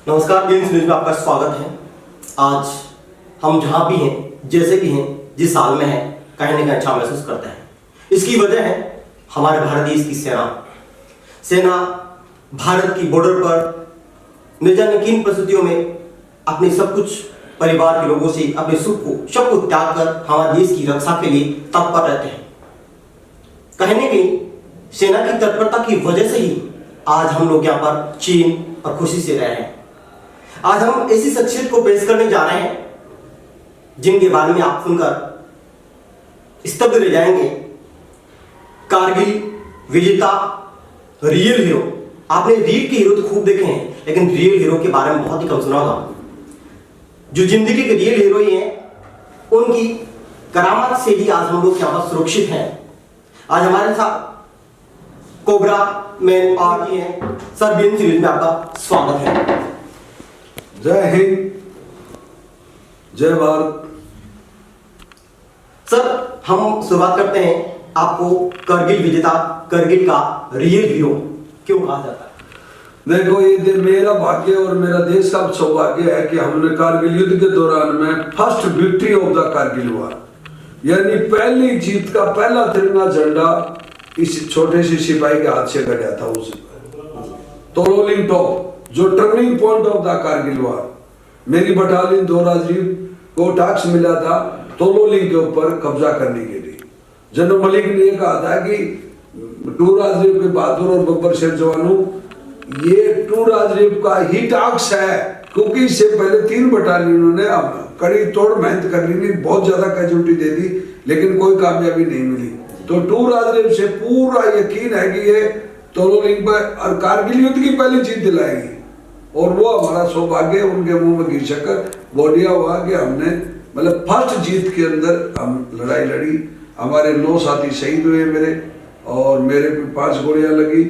नमस्कार, games news में आपका स्वागत है। आज हम जहां भी हैं, जैसे भी हैं, जिस हाल में हैं, कहीं ना कहीं अच्छा महसूस करते हैं। इसकी वजह है हमारे भारत देश की सेना भारत की बॉर्डर पर न जाने किन परिस्थितियों में अपने सब कुछ परिवार के लोगों से अपने सब को त्याग कर हमारे देश की रक्षा के लिए तत्पर रहते हैं। कहीं ना कहीं सेना की तत्परता की वजह से ही आज हम लोग यहाँ पर चैन और खुशी से रह रहे हैं। आज हम ऐसी शख्सियत को पेश करने जा रहे हैं जिनके बारे में आप सुनकर स्तब्ध रह जाएंगे। कारगिल विजेता रियल हीरो। आपने रील के हीरो तो खूब देखे हैं, लेकिन रियल हीरो के बारे में बहुत ही कम सुना होगा। जो जिंदगी के रियल हीरो ही हैं, उनकी करामत से ही आज हम लोग यहाँ पर सुरक्षित हैं। आज हमारे साथ कोबरा मैन और ये हैं सर। गेम्स न्यूज में आपका स्वागत है। जय हिंद, जय भारत। सर, हम शुरुआत करते हैं। आपको कारगिल विजेता, कारगिल का रियल हीरो क्यों कहा जाता है? देखो, ये मेरा भाग्य और मेरा देश का सौभाग्य है कि हमने कारगिल युद्ध के दौरान में first victory of the Kargil हुआ, यानी पहली जीत का पहला तिरंगा झंडा इस छोटे से सिपाही के हाथ से गया था। उस तोलोलिंग टॉप जो turning point of the Kargil war, मेरी बटालियन 2 राजवीर को टास्क मिला था तोलोलिंग के ऊपर कब्जा करने के लिए। जनरल मलिक ने यह कहा था कि 2 राजवीर के बहादुर और बब्बर शेर जवानों, ये 2 राजवीर का ही टास्क है, क्योंकि इससे पहले 3 बटालियनों ने कड़ी तोड़ मेहनत कर ली, बहुत ज्यादा कैजुअल्टी दे दी, लेकिन कोई कामयाबी नहीं मिली। तो 2 राजवीर से पूरा यकीन है कि ये तोलोलिंग पर और कारगिल युद्ध की पहली जीत दिलाएगी, और वो हमारा सौभाग्य। उनके मुंह में घी शक्कर बोलिया हुआ कि हमने मतलब फर्स्ट जीत के अंदर हम लड़ाई लड़ी। हमारे 9 साथी शहीद हुए मेरे, और मेरे भी 5 गोलियां लगी,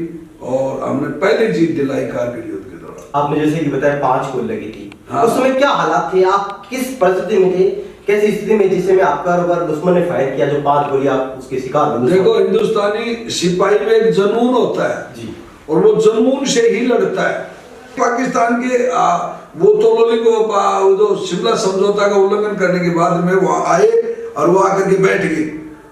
और हमने पहली जीत दिलाई कारगिल युद्ध के दौरान। आपने जैसे कि बताया 5 गोली लगी थी। हाँ। उस समय क्या हालात थे? आप किस परिस्थिति में थे, कैसी स्थिति में जिससे में आपका ऊपर दुश्मन ने फायर किया जो 5 गोली आप उसके शिकार हुए? देखो, हिंदुस्तानी सिपाही में एक जुनून होता है जी, और वो जुनून से ही लड़ता है। पाकिस्तान के वो तोलोलिंग को जो शिमला समझौता का उल्लंघन करने के बाद में वहां आए और वो आकर के बैठ गए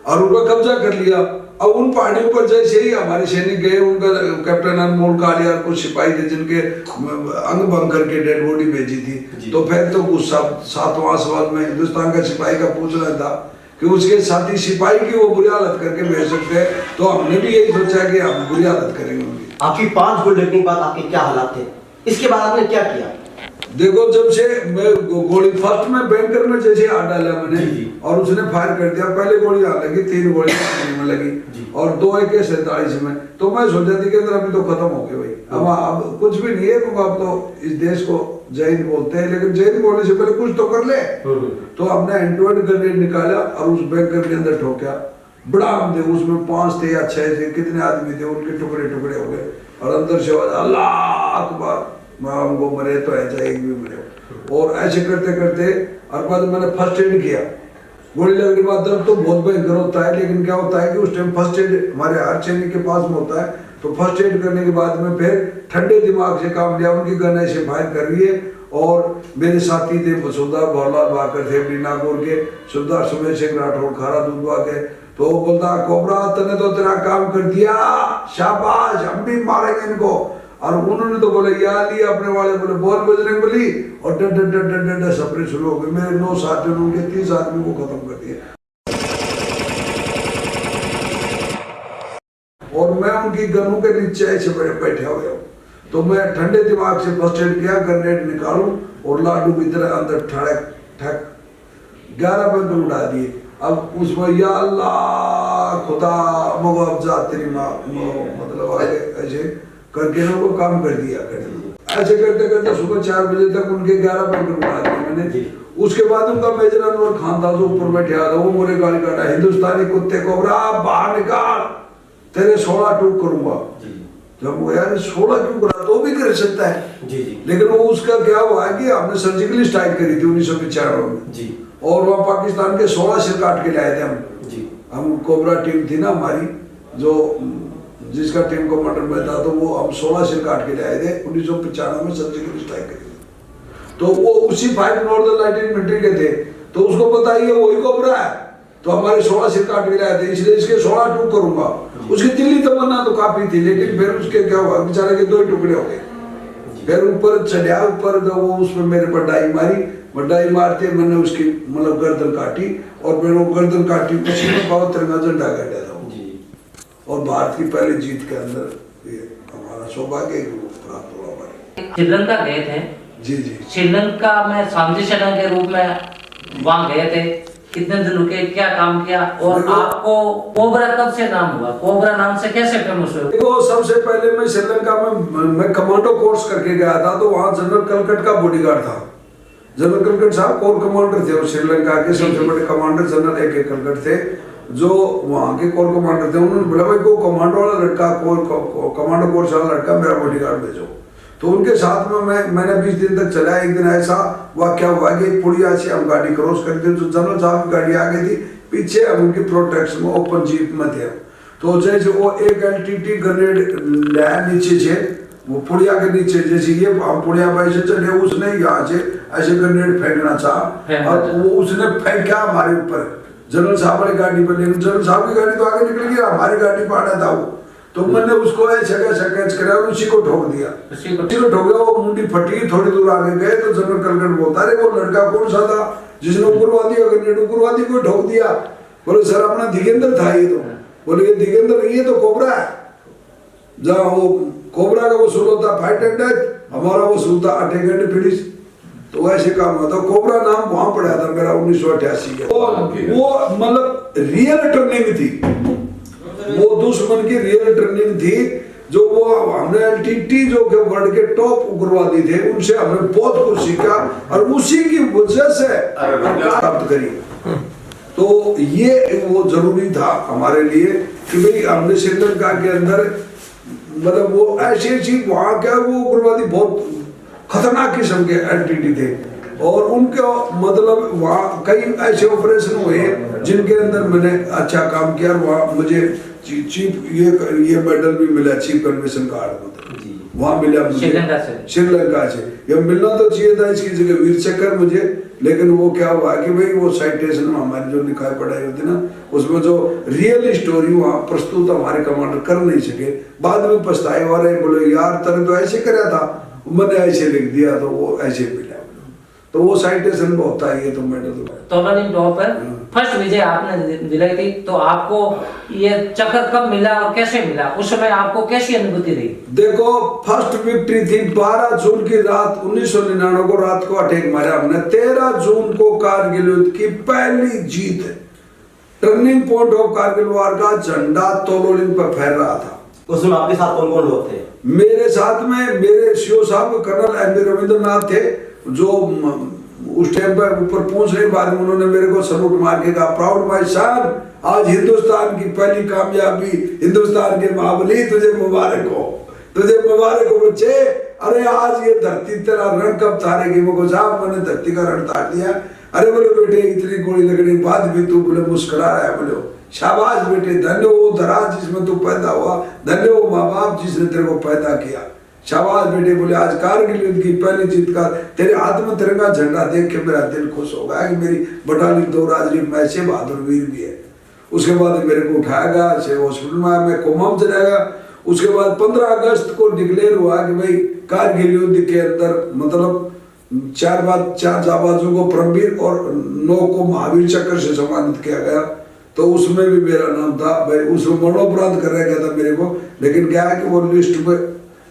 और उनका कब्जा कर लिया। अब उन पहाड़ियों पर जैसे ही हमारे सैनिक गए, उनका कैप्टन अनमोल कालिया कुछ सिपाही थे जिनके अंग भंग करके डेड बॉडी भेजी थी। तो फिर तो कुछ 7वां सवाल में हिंदुस्तान का सिपाही का पूछना था कि उसके साथी सिपाही की वो बुरी हालत करके भेज सकते हैं, तो हमने भी यही सोचा कि हम बुरी हालत करेंगे उनकी। आपकी 5 गोली लगने के बाद आपके क्या हालात थे? इसके बाद आपने क्या किया? देखो, जब से मैं गोली फर्स्ट में बैंकर में जैसे हाथ डाला मैंने, और उसने फायर कर दिया। पहले गोली यहाँ लगी, 3 गोली में लगी और 2 AK-47 में। तो मैं सोचा थी कि अंदर अभी तो खत्म हो गए भाई, अब कुछ भी नहीं है, क्योंकि अब तो इस देश को जय हिंद बोलते हैं, लेकिन जय हिंद बोलने से पहले कुछ तो कर ले। तो हमने हैंड-टू-हैंड ग्रेनेड निकाला और उस बैंकर के अंदर ठोका। बड़ा हम थे, उसमें 5 थे या 6 थे, कितने आदमी थे, उनके टुकड़े टुकड़े हो गए। और अंदर से अल्लाह अकबर, हमको मरे तो ऐसा एक भी मरे। और ऐसे करते करते और बाद मैंने फर्स्ट एड किया। गोली लगने के बाद दर्द तो बहुत भयंकर होता है, लेकिन क्या होता है कि उस टाइम फर्स्ट एड हमारे हर सैनिक के पास में होता है। तो फर्स्ट एड करने के बाद में फिर ठंडे दिमाग से काम लिया। उनकी गन ऐसे फायर कर रही है, और मेरे साथी थे वसुंधरा भवरलाल भाकर थे, बीनापुर के सुबदार सुमेश सिंह राठौर खारा दुधवा के। तो वो बोलता, कोबरा तने तो तेरा काम कर दिया, शाबाश, हम भी मारेंगे इनको। और उन्होंने तो बोले या लिया अपने वाले, बोले बोल बजरंग बली, और डर डर डर डर डर सपरे शुरू हो गए। मेरे 9 साथियों ने उनके 30 आदमी को खत्म कर दिया, और मैं उनकी गनों के नीचे ऐसे बैठे हुए हूँ। तो मैं ठंडे दिमाग से फर्स्ट एड किया, ग्रेनेड निकालूं और लाडू की तरह अंदर ठड़क ठक 11 बंद उड़ा दिए। अब उसमें या अल्लाह खुदा मगो अफजा तेरी माँ, मतलब आगे ऐसे करके ना वो काम कर दिया। ऐसे करते करते सुबह 4 बजे तक उनके 11 बंकर उड़ा दिए मैंने। उसके बाद उनका मेजर अनवर खान था जो ऊपर बैठा था, वो मोरे गाली काटा, हिंदुस्तानी कुत्ते कोबरा बाहर निकाल, तेरे 16 टूक करूंगा। जब वो यार 16 क्यों करा, तो भी कर सकता है जी। लेकिन वो उसका क्या हुआ कि हमने सर्जिकली स्ट्राइक करी थी 1995 में जी, और वहाँ पाकिस्तान के 16 सिर काट के लाए थे हम। कोबरा टीम थी ना हमारी, जो जिसका टीम कमांडर मैं था, तो वो हम 16 सिर काट के लाए थे 1995 में सर्जिकल स्ट्राइक करी। तो वो उसी 5 नॉर्दर्न लाइट इन्फेंट्री के थे, तो उसको पता ही है वही कोबरा है, तो हमारे 16 सिर काट के लाए थे, इसलिए इसके 16 टूक करूंगा। उसकी दिल्ली तमन्ना तो काफी थी, लेकिन फिर उसके क्या हुआ, बेचारे के 2 ही टुकड़े हो गए। फिर ऊपर चढ़ा, ऊपर तो वो उसमें मेरे पर डाई मारी, डाई मारते मैंने उसकी मतलब गर्दन काटी, और फिर वो गर्दन काटी, उसी में बहुत तिरंगा झंडा गाड़ा था। और भारत की पहली जीत के अंदर ये हमारा सौभाग्य प्राप्त हुआ हमारे। श्रीलंका गए थे जी जी, श्रीलंका में शांति सेना के रूप में वहाँ गए थे, कितने दिन रुके, क्या काम किया, और आपको कोबरा कब से नाम हुआ, कोबरा नाम से कैसे फेमस हुए? देखो सबसे पहले मैं श्रीलंका में मैं कमांडो कोर्स करके गया था, तो वहाँ जनरल कलकट का बॉडीगार्ड था। जनरल कलकट साहब कोर कमांडर थे, और श्रीलंका के सबसे बड़े कमांडर जनरल ए के कलकट थे, जो वहाँ के कोर कमांडर थे। उन्होंने बोला भाई को कमांडो वाला लड़का, कमांडो कोर्स वाला लड़का मेरा बॉडीगार्ड भेजो। तो उनके साथ में मैंने 20 दिन तक चलाया। एक दिन ऐसा वाकया हुआ कि पुड़िया से हम गाड़ी क्रॉस करते थे, तो जनरल साहब की गाड़ी आगे थी, पीछे हम उनकी प्रोटेक्शन में ओपन जीप में थे। तो जैसे वो एक एलटीटी ग्रेनेड लाया नीचे से, वो पुड़िया के नीचे, जैसे ये हम पुड़िया पर ऐसे चढ़े, उसने यहाँ से ऐसे ग्रेनेड फेंकना चाहा, और वो उसने फेंका हमारे ऊपर जनरल साहब वाली गाड़ी पर। लेकिन जनरल साहब की गाड़ी तो आगे निकल गई, हमारी गाड़ी पर आना था वो, तो मैंने उसको ऐसे कैच करा और उसी को ठोक दिया। उसी को ठोक दिया, वो मुंडी फटी। थोड़ी दूर आगे गए तो जनरल कलकट बोलता, अरे वो लड़का कौन सा था जिसने उग्रवादी उग्रवादी को ठोक दिया? बोले सर अपना दिगेंद्र था ये तो। बोले ये दिगेंद्र, ये तो कोबरा है। जहाँ वो कोबरा का वसूल होता फाइट एंड डेथ, हमारा वसूल था अटैक एंड फिनिश। तो ऐसे काम हुआ था। कोबरा नाम वहां पड़ा था मेरा 1988 के। वो मतलब रियल ट्रेनिंग थी, वो दुश्मन की रियल ट्रेनिंग थी, जो वो हमने एलटीटी जो के वर्ल्ड के टॉप उग्रवादी थे, उनसे हमने बहुत कुछ सीखा, और उसी की वजह से प्राप्त करी। तो ये वो जरूरी था हमारे लिए कि भाई हमने श्रीलंका के अंदर मतलब वो ऐसी वहां क्या वो उग्रवादी बहुत खतरनाक किस्म के एंटिटी थे, और उनके मतलब वहाँ कई ऐसे ऑपरेशन हुए जिनके अंदर मैंने अच्छा काम किया, और वहाँ मुझे चीफ ये मेडल भी मिला, चीफ कन्वेंशन कार्ड वहाँ मिला मुझे श्रीलंका से। ये मिलना तो चाहिए था इसकी जगह वीर चक्र मुझे, लेकिन वो क्या हुआ कि भाई वो साइटेशन में हमारी जो लिखाई पढ़ाई होती ना, उसमें जो रियल स्टोरी वहाँ प्रस्तुत हमारे कमांडर कर नहीं सके। बाद में पछताए वाले बोले यार तेरे तो ऐसे कराया था, मैंने ऐसे लिख दिया, तो वो ऐसे मिला। तो वो साइटेशन में होता है ये तो मेडल। टॉर्नाडो टॉप पर फर्स्ट विजय आपने दिलाई थी, तो आपको ये चक्र कब मिला और कैसे मिला, उस समय आपको कैसी अनुभूति रही? देखो फर्स्ट विक्ट्री थी 12 जून की रात 1999 को, रात को अटैक मारा हमने। 13 जून को कारगिल युद्ध की पहली जीत, टर्निंग पॉइंट ऑफ कारगिल वार का झंडा तोलोलिंग पर फहर रहा था। उसमें आपके साथ कौन कौन लोग थे? मेरे साथ में मेरे सीओ साहब कर्नल एम वी रविंद्रनाथ थे, जो उस टाइम पर ऊपर पहुंचने के बाद उन्होंने मेरे को सलूट मार के कहा, प्राउड माय सन, आज हिंदुस्तान की पहली कामयाबी, हिंदुस्तान के महाबली, तुझे मुबारक हो, तुझे मुबारक हो बच्चे। अरे आज ये धरती तेरा रण कब तारेगी? मुझको साहब मैंने धरती का रण तार दिया। अरे बोले बेटे इतनी गोली लगने के बाद भी तू बोले मुस्कुरा रहा है। बोले शाबाश बेटे, धन्य वो धरा जिसमें तू पैदा हुआ, धन्य वो माँ बाप जिसने तेरे को पैदा किया, शाबाश बेटे। बोले आज कारगिल युद्ध की पहली जीत का तेरे हाथ में तिरंगा झंडा देख के मेरा दिल खुश हो गया कि मेरी बटालियन 2 राजरीफ में ऐसे बहादुर वीर भी है। उसके बाद मेरे को उठाया गया, हॉस्पिटल में आया, मैं कोमा में चला गया। उसके बाद 15 अगस्त को डिक्लेयर हुआ कि भाई कारगिल युद्ध के अंदर मतलब 4 जाबाजों को परमवीर और 9 को महावीर चक्र से सम्मानित किया गया। तो उसमें भी मेरा नाम था भाई, उसमें मरणोपरांत कर गया था मेरे को, लेकिन क्या है कि वो लिस्ट में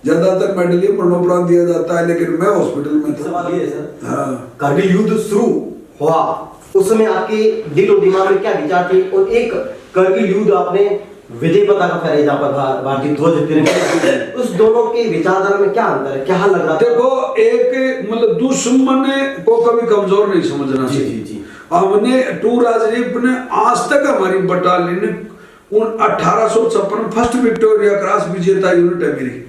ज्यादातर मेडल ही मरणोपरांत दिया जाता है, लेकिन मैं हॉस्पिटल में था। सवाल ये है सर, हाँ, कारगिल युद्ध शुरू हुआ उस समय आपके दिल और दिमाग में क्या विचार थे, और एक कारगिल युद्ध आपने विजय पताका फहराई जहाँ पर भारतीय ध्वज तिरंगा, उस दोनों के विचारधारा में क्या अंतर है, क्या लग रहा? देखो एक मतलब दुश्मन को कभी कमजोर नहीं समझना चाहिए। हमने 2 राजरीफ ने आज तक हमारी बटालियन 1856 फर्स्ट विक्टोरिया क्रॉस विजेता यूनिट है मेरी।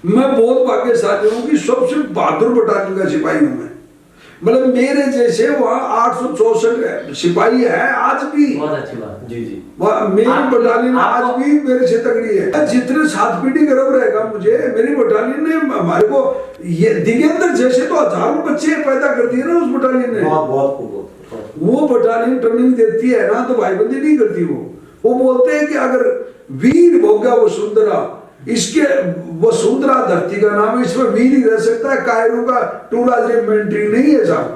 मैं बहुत भाग्यशाली हूँ कि सबसे बहादुर बटालियन का सिपाही हूँ मतलब मेरे जैसे वहाँ 864 सिपाही है आज भी। बहुत अच्छी बात। जी जी। मेरी बटालियन आज भी मेरे से तगड़ी है। जितने सात पीढ़ी गर्व रहेगा मुझे, मेरी बटालियन ने हमारे को ये दिगेंद्र जैसे तो हजारों बच्चे पैदा कर दिए ना उस बटालियन ने। बहुत बहुत खूब। वो बटालियन ट्रेनिंग देती है ना तो भाईबंदी नहीं करती। वो बोलते हैं कि अगर वीर भोगा वसुंधरा, इसके वसुंधरा धरती का नाम है, इसमें वीर ही रह सकता है, कायरों का टूराज रेजिमेंट्री नहीं है साहब।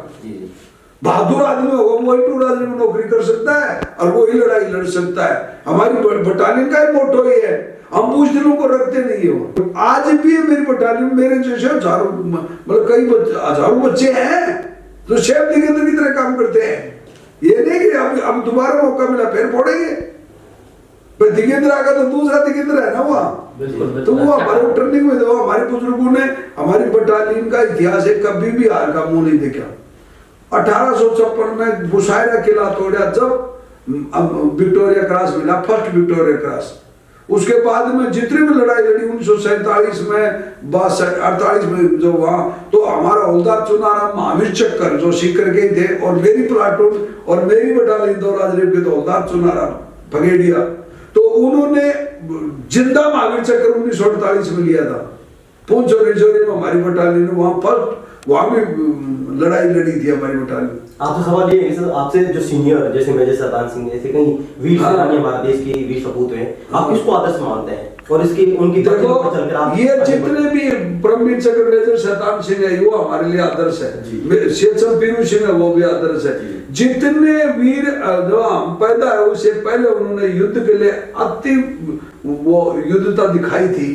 बहादुर आदमी होगा वही टूराज में नौकरी कर सकता है और वही लड़ाई लड़ सकता है। हमारी बटालियन का ही मोटो ही है, हम बुज़दिलों को रखते नहीं हो। आज भी मेरी बटालियन मेरे जैसे हजारों, मतलब कई हजारों बच्चे हैं जो शेफ दिगेंद्र की तरह काम करते हैं। ये नहीं कि अब दोबारा मौका मिला फिर फोड़ेंगे, पर दिगेंद्र आगा तो दूसरा दिगेंद्र है ना वहाँ। तो वो हमारे ट्रेनिंग में दो, हमारे बुजुर्गों ने हमारी बटालियन का इतिहास है, कभी भी हार का मुंह नहीं देखा। 1856 में बुशायरा किला तोड़ा जब विक्टोरिया क्रॉस मिला, फर्स्ट विक्टोरिया क्रॉस। उसके बाद में जितनी भी लड़ाई लड़ी 1947 में, 48 में जो वहाँ, तो हमारा हौलदार चुनाराम महावीर चक्कर जो सीकर के थे, और मेरी प्लाटून और मेरी बटालियन दो राजरीव के तो हौलदार चुनाराम भगेड़िया, तो उन्होंने जिंदा महावीर चक्कर 1948 में लिया था। पूंछ और रिजौरी में हमारी बटालियन ने वहाँ फर्स्ट, वहाँ भी लड़ाई लड़ी थी हमारी बटालियन। आपसे सवाल ये है सर, आपसे जो सीनियर जैसे मेजर शैतान सिंह जैसे कई वीर सेनानी हमारे देश के वीर सपूत हैं, आप किसको आदर्श मानते हैं और इसकी उनकी देखो ये जितने भी परमवीर चक्र मेजर शैतान सिंह है वो हमारे लिए आदर्श है। शेषम पीरू सिंह है वो भी आदर्श है। जितने वीर जो हम पैदा है उससे पहले उन्होंने युद्ध के लिए अति वो युद्धता दिखाई थी,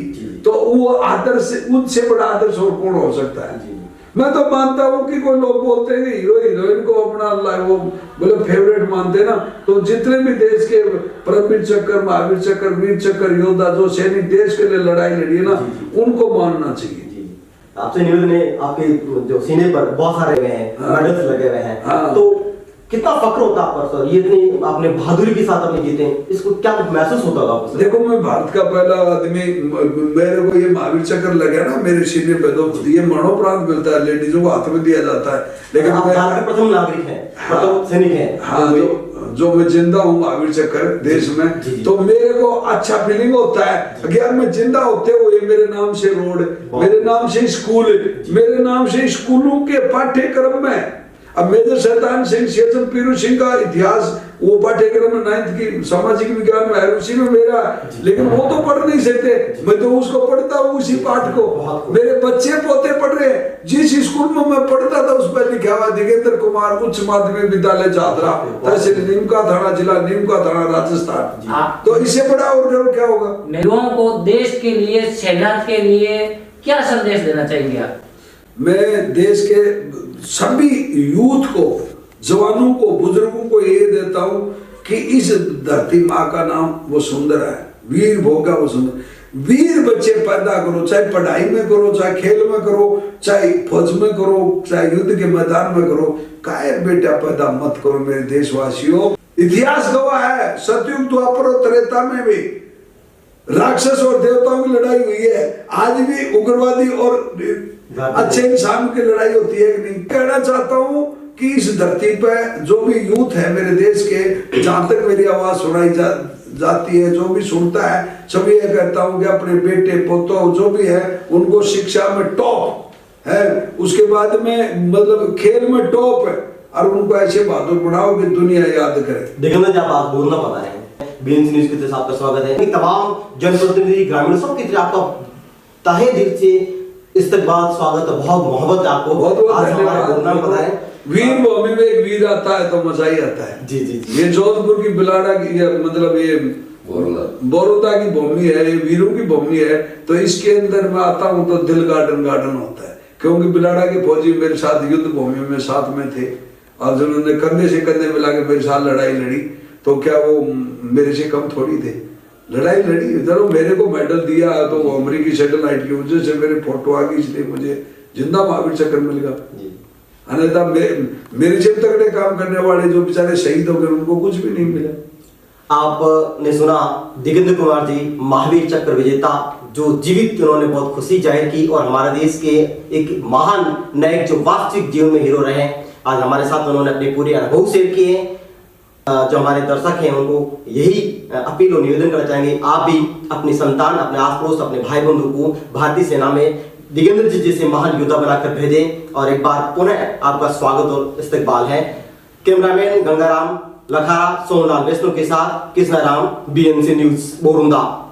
तो वो आदर्श, उनसे बड़ा आदर्श और कौन हो सकता है। मैं तो मानता हूँ कि कोई लोग बोलते हैं कि हीरो हीरोइन को अपना वो बोले फेवरेट मानते हैं ना, तो जितने भी देश के परमवीर चक्र, महावीर चक्र, वीर चक्र योद्धा जो सैनिक देश के लिए लड़ाई लड़ी है ना, उनको मानना चाहिए। आपसे निवेदन है, आपके जो सीने पर बहुत सारे लगे हैं, मेडल्स लगे हुए हैं, तो कितना फक्र होता है आप पर सर, ये इतनी आपने बहादुरी के साथ अपने जीते, इसको क्या महसूस होता होगा आपको? देखो मैं भारत का पहला आदमी, मेरे को ये महावीर चक्र लगा ना मेरे सीने पे, तो ये मरणोपरांत मिलता है, लेडीजों को हाथ में दिया जाता है। लेकिन आप भारत के प्रथम नागरिक हैं, प्रथम सैनिक हैं। हाँ, जो मैं जिंदा हूँ महावीर चक्र देश में, तो मेरे को अच्छा फीलिंग होता है। अगर मैं जिंदा होते हुए मेरे नाम से रोड, मेरे नाम से स्कूल, मेरे नाम से स्कूलों के पाठ्यक्रम में, अब मेजर शैतान सिंह, शेषम पीरू सिंह का इतिहास वो पाठ्यक्रम में 9th की सामाजिक विज्ञान में है, उसी में मेरा, लेकिन वो तो पढ़ नहीं सकते, मैं तो उसको पढ़ता हूँ उसी पाठ को। मेरे बच्चे पोते पढ़ रहे हैं, जिस स्कूल में मैं पढ़ता था उस पर लिखा हुआ दिगेंद्र कुमार उच्च माध्यमिक विद्यालय चादरा, तहसील नीमका थाना, जिला नीमका थाना, राजस्थान। तो इससे बड़ा और गर्व क्या होगा? लोगों को देश के लिए, सेना के लिए क्या संदेश देना चाहेंगे आप? मैं देश के सभी यूथ को, जवानों को, बुजुर्गों को ये देता हूं कि इस धरती माँ का नाम वसुंधरा है, वीर भोगा वसुंधरा। वीर बच्चे पैदा करो, चाहे पढ़ाई में करो, चाहे खेल में करो, चाहे फौज में करो, चाहे युद्ध के मैदान में करो, कायर बेटा पैदा मत करो मेरे देशवासियों। इतिहास गवाह है, सतयुग, द्वापर और त्रेता में भी राक्षस और देवताओं की लड़ाई हुई है, आज भी उग्रवादी और अच्छे इंसान की लड़ाई होती है कि नहीं। कहना चाहता हूँ कि इस धरती पर जो भी यूथ है मेरे देश के, जहां तक मेरी आवाज सुनाई जाती है, जो भी सुनता है, सभी ये कहता हूँ कि अपने बेटे पोतों जो भी है उनको शिक्षा में टॉप है, उसके बाद में मतलब खेल में टॉप है, और उनको ऐसे बहादुर बनाओ कि दुनिया याद करे। देखना जब आप बोलना पता है, बीएनसी न्यूज की तरफ से आपका स्वागत है। तमाम जनप्रतिनिधि, ग्रामीण सबकी तरफ आपका तहे दिल से इस्तकबाल, स्वागत, बहुत मोहब्बत आपको, बहुत धन्यवाद बताएं। वीर भूमि में एक वीर आता है तो मजा ही आता है। जी जी जी। ये जोधपुर की बिलाड़ा की, मतलब ये बोरोदा की भूमि है, ये वीरों की भूमि है, तो इसके अंदर मैं आता हूँ तो दिल गार्डन गार्डन होता है, क्योंकि बिलाड़ा के फौजी मेरे साथ युद्ध भूमि में साथ में थे, और जिन्होंने कंधे से कंधे मिला के मेरे साथ लड़ाई लड़ी, तो क्या वो मेरे से कम थोड़ी थे, लड़ाई लड़ी। चलो मेरे को मेडल दिया तो वो अमेरिकी सैटेलाइट की वजह से मेरी फोटो आ गई, इसलिए मुझे जिंदा महावीर चक्र मिल गया। अन्यथा मेरे से तगड़े काम करने वाले जो बेचारे शहीद हो गए उनको कुछ भी नहीं मिला। आपने सुना दिगेंद्र कुमार जी महावीर चक्र विजेता जो जीवित उन्होंने बहुत खुशी जाहिर की और हमारे देश के एक महान नायक जो वास्तविक जीवन में हीरो रहे, आज हमारे साथ उन्होंने अपने पूरे अनुभव शेयर किए। जो हमारे दर्शक हैं उनको यही अपील और निवेदन करना चाहेंगे, आप भी अपनी संतान, अपने आस पड़ोस, अपने भाई बंधु को भारतीय सेना में दिगेंद्र जी जैसे महान योद्धा बनाकर भेजें। और एक बार पुनः आपका स्वागत और इस्तकबाल है। कैमरामैन गंगाराम लखारा, सोमलाल वैष्णव के साथ कृष्णा राम, BNC न्यूज, बोरुंदा।